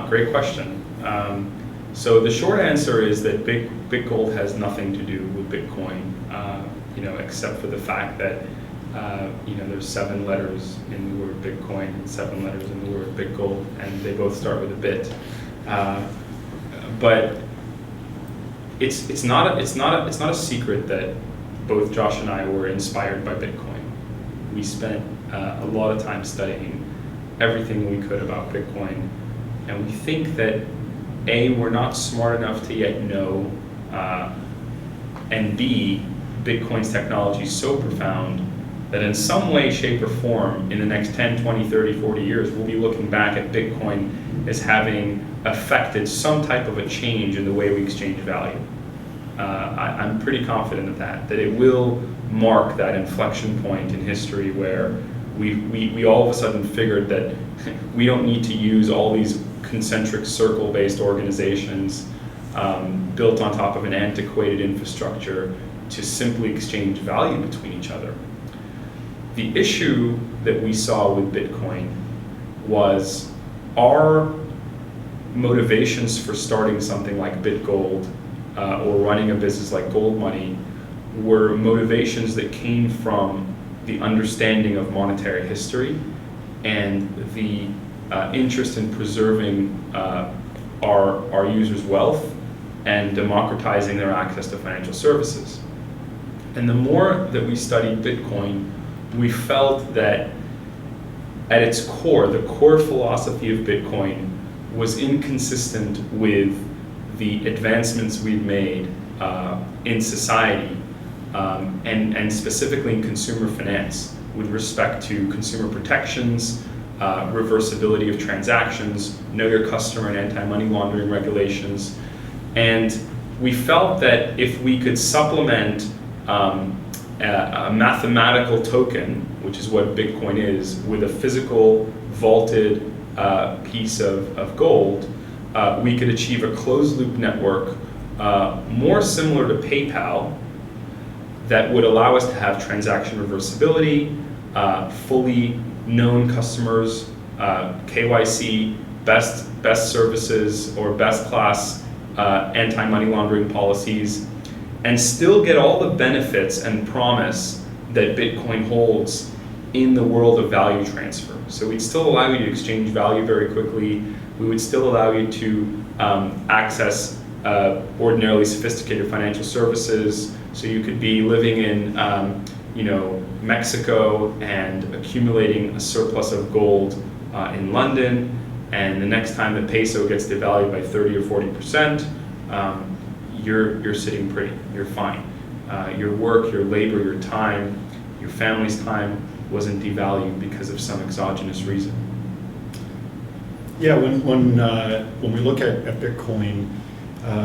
Great question. So the short answer is that BitGold has nothing to do with Bitcoin, except for the fact that there's 7 letters in the word Bitcoin and 7 letters in the word BitGold, and they both start with a bit. But it's not a secret that both Josh and I were inspired by Bitcoin. We spent a lot of time studying everything we could about Bitcoin, and we think that A, we're not smart enough to yet know, and B, Bitcoin's technology is so profound that in some way, shape, or form, in the next 10, 20, 30, 40 years, we'll be looking back at Bitcoin as having affected some type of a change in the way we exchange value. I'm pretty confident of that it will mark that inflection point in history where we all of a sudden figured that we don't need to use all these concentric circle-based organizations built on top of an antiquated infrastructure to simply exchange value between each other. The issue that we saw with Bitcoin was our motivations for starting something like BitGold or running a business like Gold Money were motivations that came from the understanding of monetary history and the interest in preserving our users' wealth and democratizing their access to financial services. And the more that we studied Bitcoin, we felt that at its core, the core philosophy of Bitcoin was inconsistent with the advancements we've made in society and specifically in consumer finance with respect to consumer protections, reversibility of transactions, know your customer and anti-money laundering regulations. And we felt that if we could supplement a mathematical token, which is what Bitcoin is, with a physical vaulted piece of gold, we could achieve a closed loop network more similar to PayPal that would allow us to have transaction reversibility, fully known customers, KYC, best services or best class anti-money laundering policies, and still get all the benefits and promise that Bitcoin holds in the world of value transfer. So we'd still allow you to exchange value very quickly. We would still allow you to access ordinarily sophisticated financial services. So you could be living in Mexico and accumulating a surplus of gold in London, and the next time the peso gets devalued by 30 or 40%, you're sitting pretty, you're fine. Your work, your labor, your time, your family's time wasn't devalued because of some exogenous reason. Yeah, when we look at Bitcoin,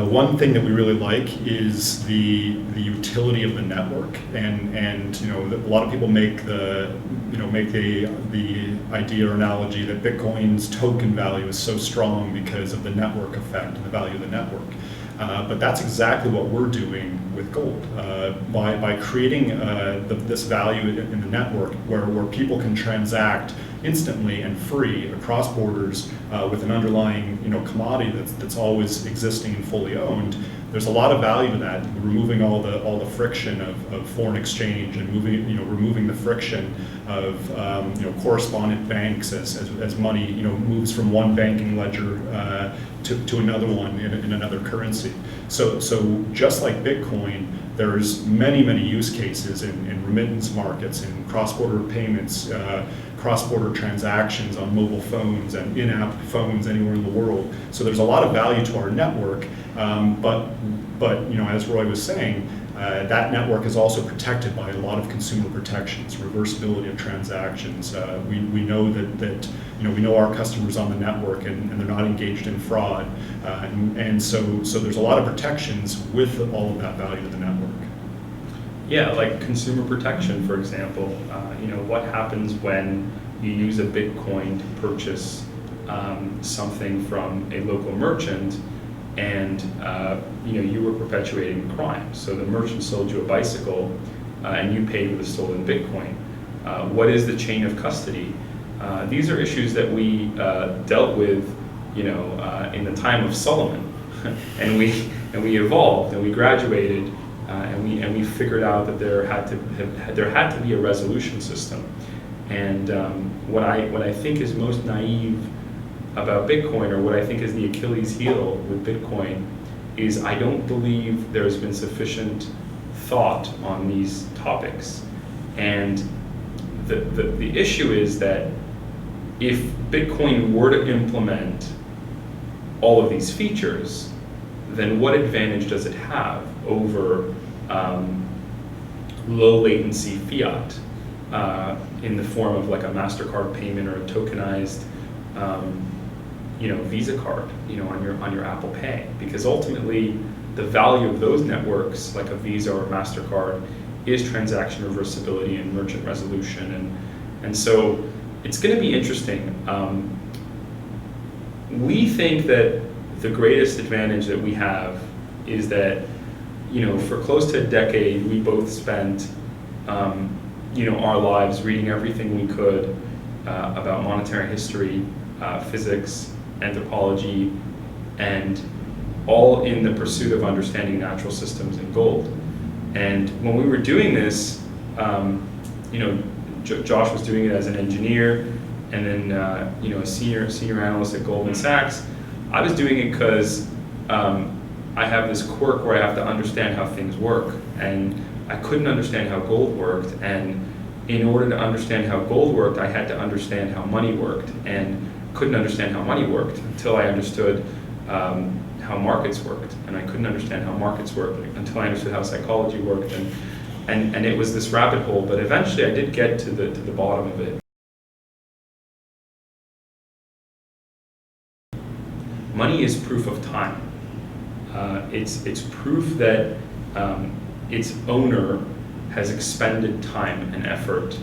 one thing that we really like is the utility of the network, and a lot of people make the idea or analogy that Bitcoin's token value is so strong because of the network effect and the value of the network. But that's exactly what we're doing with gold. By creating this value in the network where people can transact instantly and free across borders with an underlying commodity that's always existing and fully owned, there's a lot of value to that. Removing all the friction of foreign exchange and removing the friction of correspondent banks as money moves from one banking ledger to another one in another currency. So just like Bitcoin, there's many use cases in remittance markets, in cross-border payments, cross-border transactions on mobile phones and in-app phones anywhere in the world. So there's a lot of value to our network, but as Roy was saying, that network is also protected by a lot of consumer protections, reversibility of transactions. We know that we know our customers on the network and they're not engaged in fraud, and so there's a lot of protections with all of that value to the network. Yeah, like consumer protection, for example. What happens when you use a Bitcoin to purchase something from a local merchant, and you were perpetuating crime. So the merchant sold you a bicycle, and you paid with a stolen Bitcoin. What is the chain of custody? These are issues that we dealt with, in the time of Solomon, and we evolved and we graduated, and we figured out that there had to be a resolution system. And what I think is most naive about Bitcoin, or what I think is the Achilles heel with Bitcoin, is I don't believe there's been sufficient thought on these topics. And the issue is that if Bitcoin were to implement all of these features, then what advantage does it have over low latency fiat in the form of like a MasterCard payment or a tokenized Visa card on your Apple Pay? Because ultimately the value of those networks, like a Visa or MasterCard, is transaction reversibility and merchant resolution, and so it's going to be interesting. We think that the greatest advantage that we have is that, for close to a decade, we both spent, our lives reading everything we could about monetary history, physics, anthropology, and all in the pursuit of understanding natural systems and gold. And when we were doing this, Josh was doing it as an engineer, and then a senior analyst at Goldman Sachs. I was doing it because I have this quirk where I have to understand how things work, and I couldn't understand how gold worked. And in order to understand how gold worked, I had to understand how money worked, and couldn't understand how money worked until I understood how markets worked, and I couldn't understand how markets worked until I understood how psychology worked, and it was this rabbit hole. But eventually, I did get to the bottom of it. Money is proof of time. It's proof that its owner has expended time and effort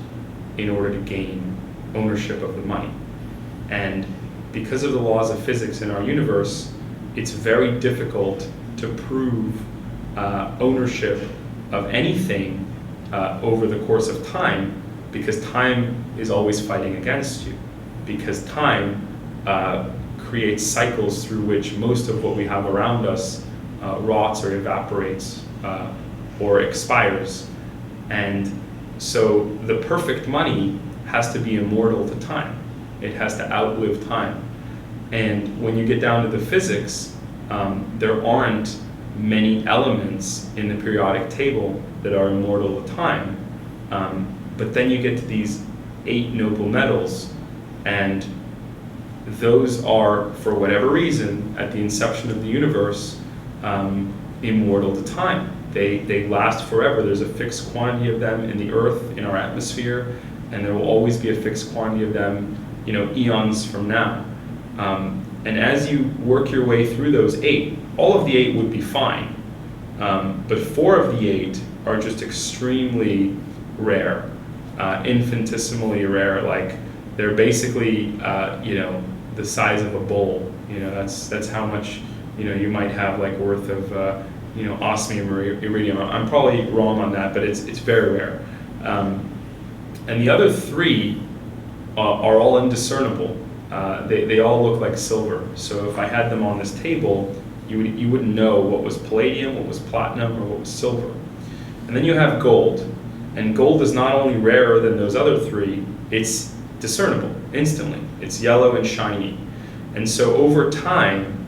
in order to gain ownership of the money. And because of the laws of physics in our universe, it's very difficult to prove ownership of anything over the course of time, because time is always fighting against you, because time creates cycles through which most of what we have around us rots or evaporates or expires. And so the perfect money has to be immortal to time. It has to outlive time. And when you get down to the physics, there aren't many elements in the periodic table that are immortal to time. But then you get to these 8 noble metals, and those are, for whatever reason, at the inception of the universe, immortal to time. They last forever. There's a fixed quantity of them in the earth, in our atmosphere, and there will always be a fixed quantity of them, eons from now. And as you work your way through those 8, all of the 8 would be fine, but 4 of the 8 are just extremely rare, infinitesimally rare. Like they're basically, the size of a bowl. That's how much, you might have like worth of, osmium or iridium. I'm probably wrong on that, but it's very rare. And the other 3 are all indiscernible. They all look like silver. So if I had them on this table, you wouldn't know what was palladium, what was platinum, or what was silver. And then you have gold. And gold is not only rarer than those other 3, it's discernible instantly. It's yellow and shiny. And so over time,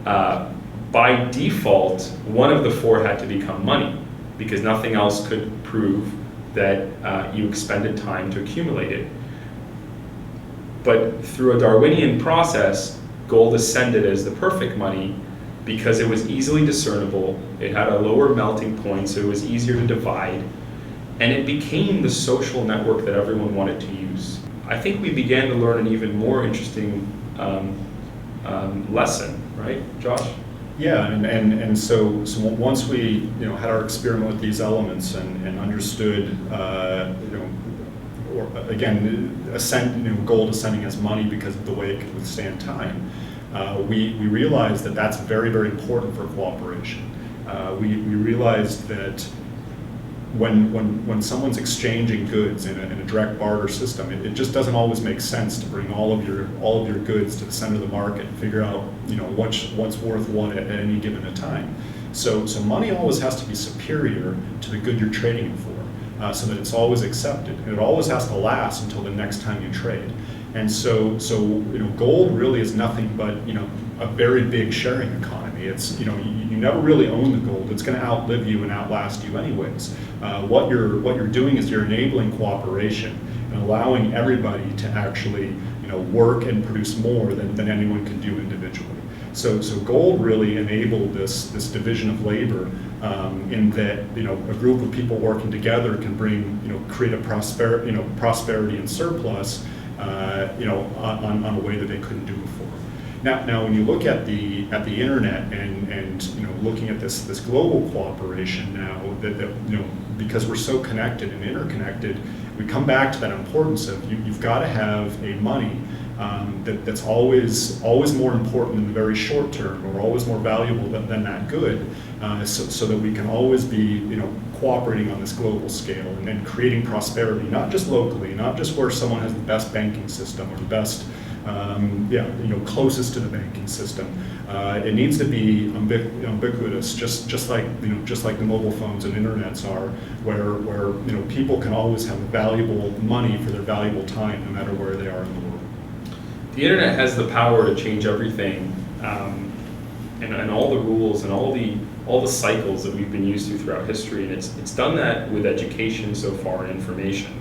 by default, one of the 4 had to become money, because nothing else could prove that you expended time to accumulate it. But through a Darwinian process, gold ascended as the perfect money because it was easily discernible, it had a lower melting point, so it was easier to divide, and it became the social network that everyone wanted to use. I think we began to learn an even more interesting lesson, right, Josh? Yeah, and so once we had our experiment with these elements and understood or again gold ascending as money because of the way it could withstand time, we realized that that's very, very important for cooperation. We realized that when someone's exchanging goods in a direct barter system, it just doesn't always make sense to bring all of your goods to the center of the market and figure out what's worth what at any given time. So money always has to be superior to the good you're trading it for, so that it's always accepted, and it always has to last until the next time you trade. And so gold really is nothing but a very big sharing economy. It's you never really own the gold. It's going to outlive you and outlast you anyways. What you're doing is you're enabling cooperation and allowing everybody to actually work and produce more than anyone can do individually. So gold really enabled this division of labor, in that a group of people working together can create a prosperity and surplus, on a way that they couldn't do before. Now, when you look at the internet and looking at this global cooperation now, that because we're so connected and interconnected, we come back to that importance of you've got to have a money that's always more important in the very short term, or always more valuable than that good, so that we can always be cooperating on this global scale and creating prosperity, not just locally, not just where someone has the best banking system or the best closest to the banking system. It needs to be ubiquitous, just like the mobile phones and internets are, where people can always have valuable money for their valuable time, no matter where they are in the world. The internet has the power to change everything, and all the rules and all the cycles that we've been used to throughout history, and it's done that with education so far and information.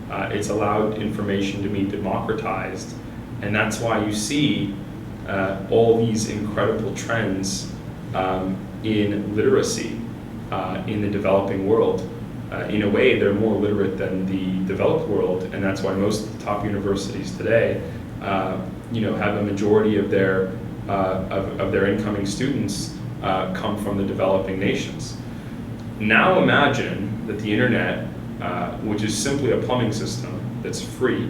It's allowed information to be democratized, and that's why you see all these incredible trends in literacy in the developing world. In a way, they're more literate than the developed world, and that's why most of the top universities today have a majority of their incoming students come from the developing nations. Now imagine that the internet, which is simply a plumbing system that's free,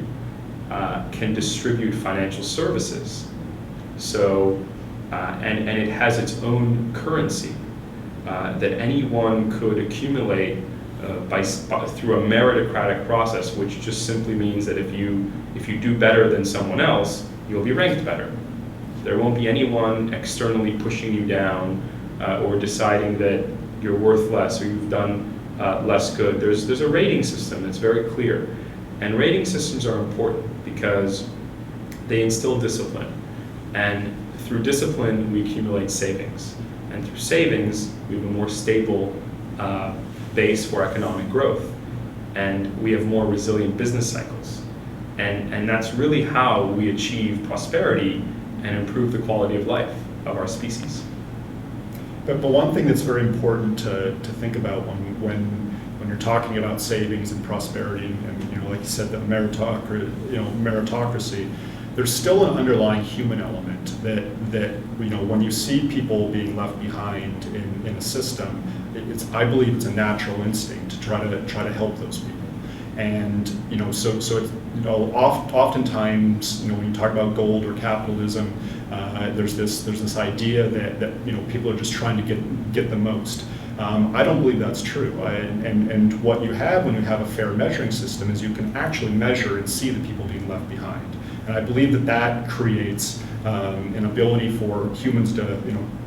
can distribute financial services. So, and it has its own currency that anyone could accumulate through a meritocratic process, which just simply means that if you do better than someone else, you'll be ranked better. There won't be anyone externally pushing you down or deciding that you're worth less or you've done less good. There's a rating system that's very clear, and rating systems are important because they instill discipline, and through discipline we accumulate savings, and through savings we have a more stable base for economic growth, and we have more resilient business cycles, and that's really how we achieve prosperity and improve the quality of life of our species. But one thing that's very important to think about when you're talking about savings and prosperity, and like you said, the meritocracy, there's still an underlying human element that when you see people being left behind in a system, I believe it's a natural instinct to try to help those people. And so it's oftentimes when you talk about gold or capitalism, there's this idea that people are just trying to get the most. I don't believe that's true. And what you have when you have a fair measuring system is you can actually measure and see the people being left behind. And I believe that creates an ability for humans to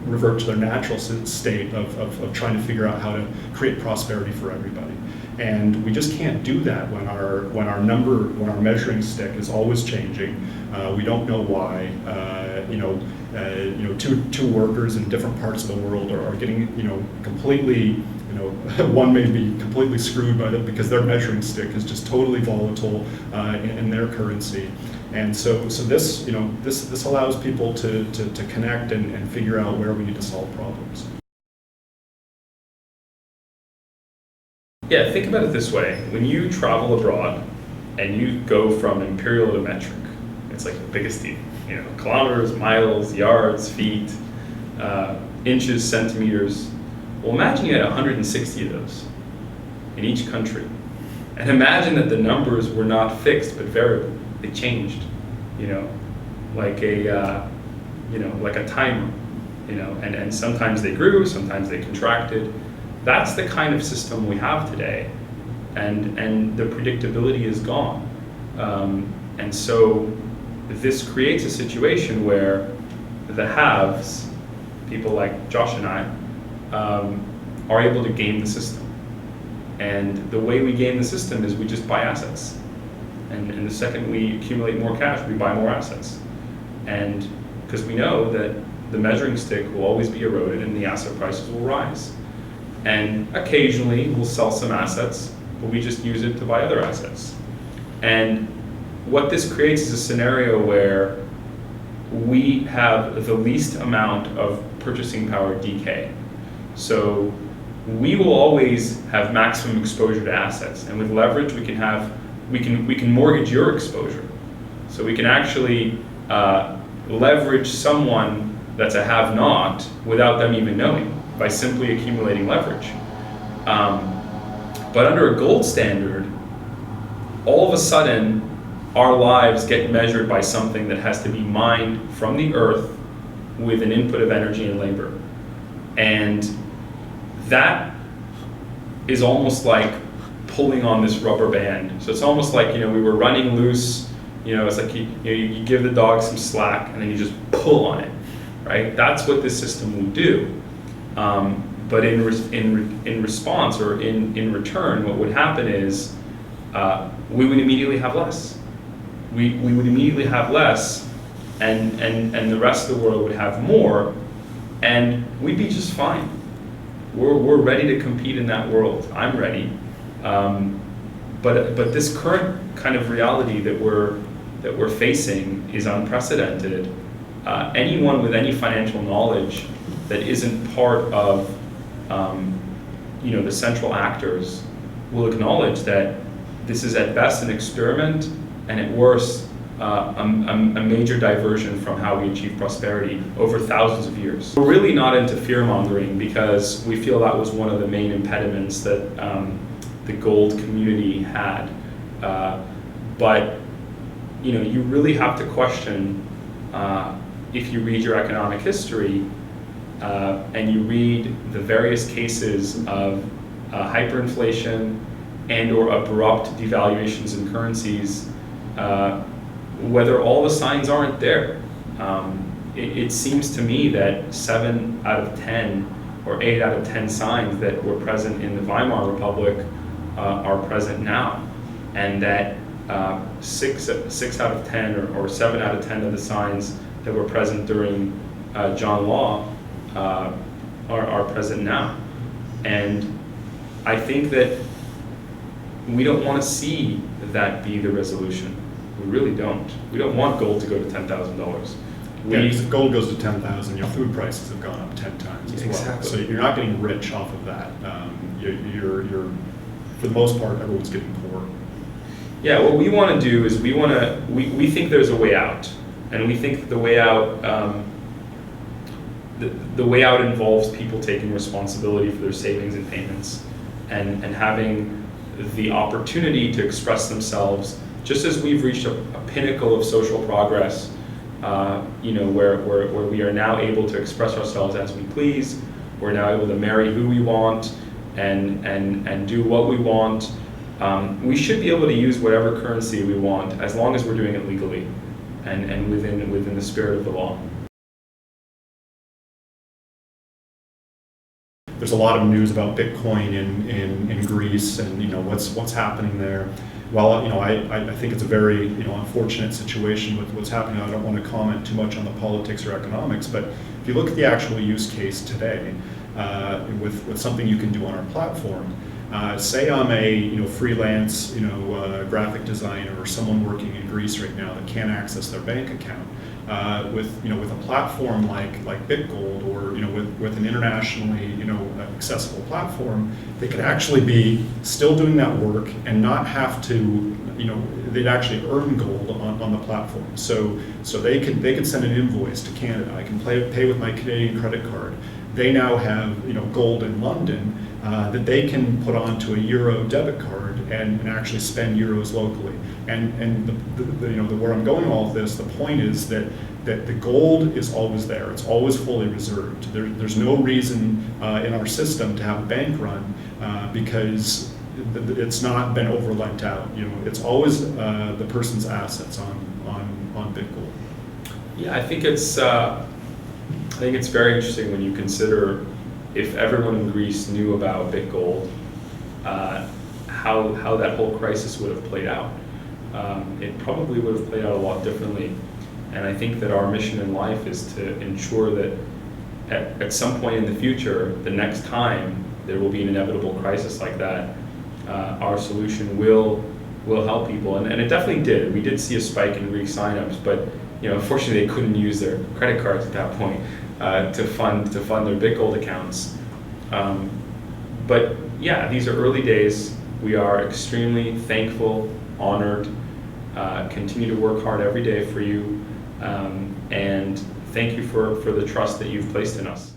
revert to their natural state of trying to figure out how to create prosperity for everybody. And we just can't do that when our measuring stick is always changing. We don't know why. Two workers in different parts of the world are getting completely. One may be completely screwed by it because their measuring stick is just totally volatile in their currency. And so this allows people to connect and figure out where we need to solve problems. Yeah, think about it this way. When you travel abroad and you go from imperial to metric, it's like the biggest deal. Kilometers, miles, yards, feet, inches, centimeters. Well, imagine you had 160 of those in each country. And imagine that the numbers were not fixed but variable. They changed, like a timer, and sometimes they grew, sometimes they contracted. That's the kind of system we have today, and the predictability is gone. And so this creates a situation where the haves, people like Josh and I, are able to game the system. And the way we game the system is we just buy assets. And the second we accumulate more cash, we buy more assets. And because we know that the measuring stick will always be eroded and the asset prices will rise. And occasionally we'll sell some assets, but we just use it to buy other assets. And what this creates is a scenario where we have the least amount of purchasing power decay. So we will always have maximum exposure to assets, and with leverage we can mortgage your exposure. So we can actually leverage someone that's a have-not without them even knowing, by simply accumulating leverage. But under a gold standard, all of a sudden our lives get measured by something that has to be mined from the earth with an input of energy and labor. And that is almost like pulling on this rubber band. So it's almost like, we were running loose, it's like you give the dog some slack and then you just pull on it, right? That's what this system will do. But in response, or in return, what would happen is we would immediately have less. We would immediately have less, and the rest of the world would have more, and we'd be just fine. We're ready to compete in that world. I'm ready. But this current kind of reality that we're facing is unprecedented. Anyone with any financial knowledge that isn't part of the central actors will acknowledge that this is at best an experiment, and at worst a major diversion from how we achieve prosperity over thousands of years. We're really not into fear-mongering because we feel that was one of the main impediments that the gold community had. But you really have to question, if you read your economic history and you read the various cases of hyperinflation and or abrupt devaluations in currencies, whether all the signs aren't there. It seems to me that 7 out of 10 or 8 out of 10 signs that were present in the Weimar Republic are present now, and that 6 out of 10 or 7 out of 10 of the signs that were present during John Law are present now. And I think that we don't want to see that be the resolution. We really don't. We don't want gold to go to $10,000. Because if gold goes to 10,000, your food prices have gone up 10 times as well. Exactly. So you're not getting rich off of that. You're for the most part, everyone's getting poor. Yeah, what we want to do is we think there's a way out, and we think the way out the way out involves people taking responsibility for their savings and payments, and having the opportunity to express themselves, just as we've reached a pinnacle of social progress, where we are now able to express ourselves as we please. We're now able to marry who we want and do what we want. We should be able to use whatever currency we want, as long as we're doing it legally and within the spirit of the law. There's a lot of news about Bitcoin in Greece, and what's happening there. Well, I think it's a very unfortunate situation with what's happening. I don't want to comment too much on the politics or economics, but if you look at the actual use case today, with something you can do on our platform, say I'm a freelance graphic designer or someone working in Greece right now that can't access their bank account. With a platform like BitGold, or with an internationally accessible platform, they could actually be still doing that work and not have to they'd actually earn gold on the platform. So they could send an invoice to Canada. I can pay with my Canadian credit card. They now have gold in London that they can put onto a euro debit card and actually spend euros locally. And where I'm going with all of this, the point is that that the gold is always there. It's always fully reserved. There's no reason in our system to have a bank run because it's not been overlent out. It's always the person's assets on BitGold. Yeah, I think it's very interesting when you consider if everyone in Greece knew about BitGold, how that whole crisis would have played out. It probably would have played out a lot differently. And I think that our mission in life is to ensure that at some point in the future, the next time there will be an inevitable crisis like that, our solution will help people. And it definitely did. We did see a spike in Greek signups, but unfortunately they couldn't use their credit cards at that point to fund their BitGold accounts. But yeah, these are early days. We are extremely thankful, honored, continue to work hard every day for you, and thank you for the trust that you've placed in us.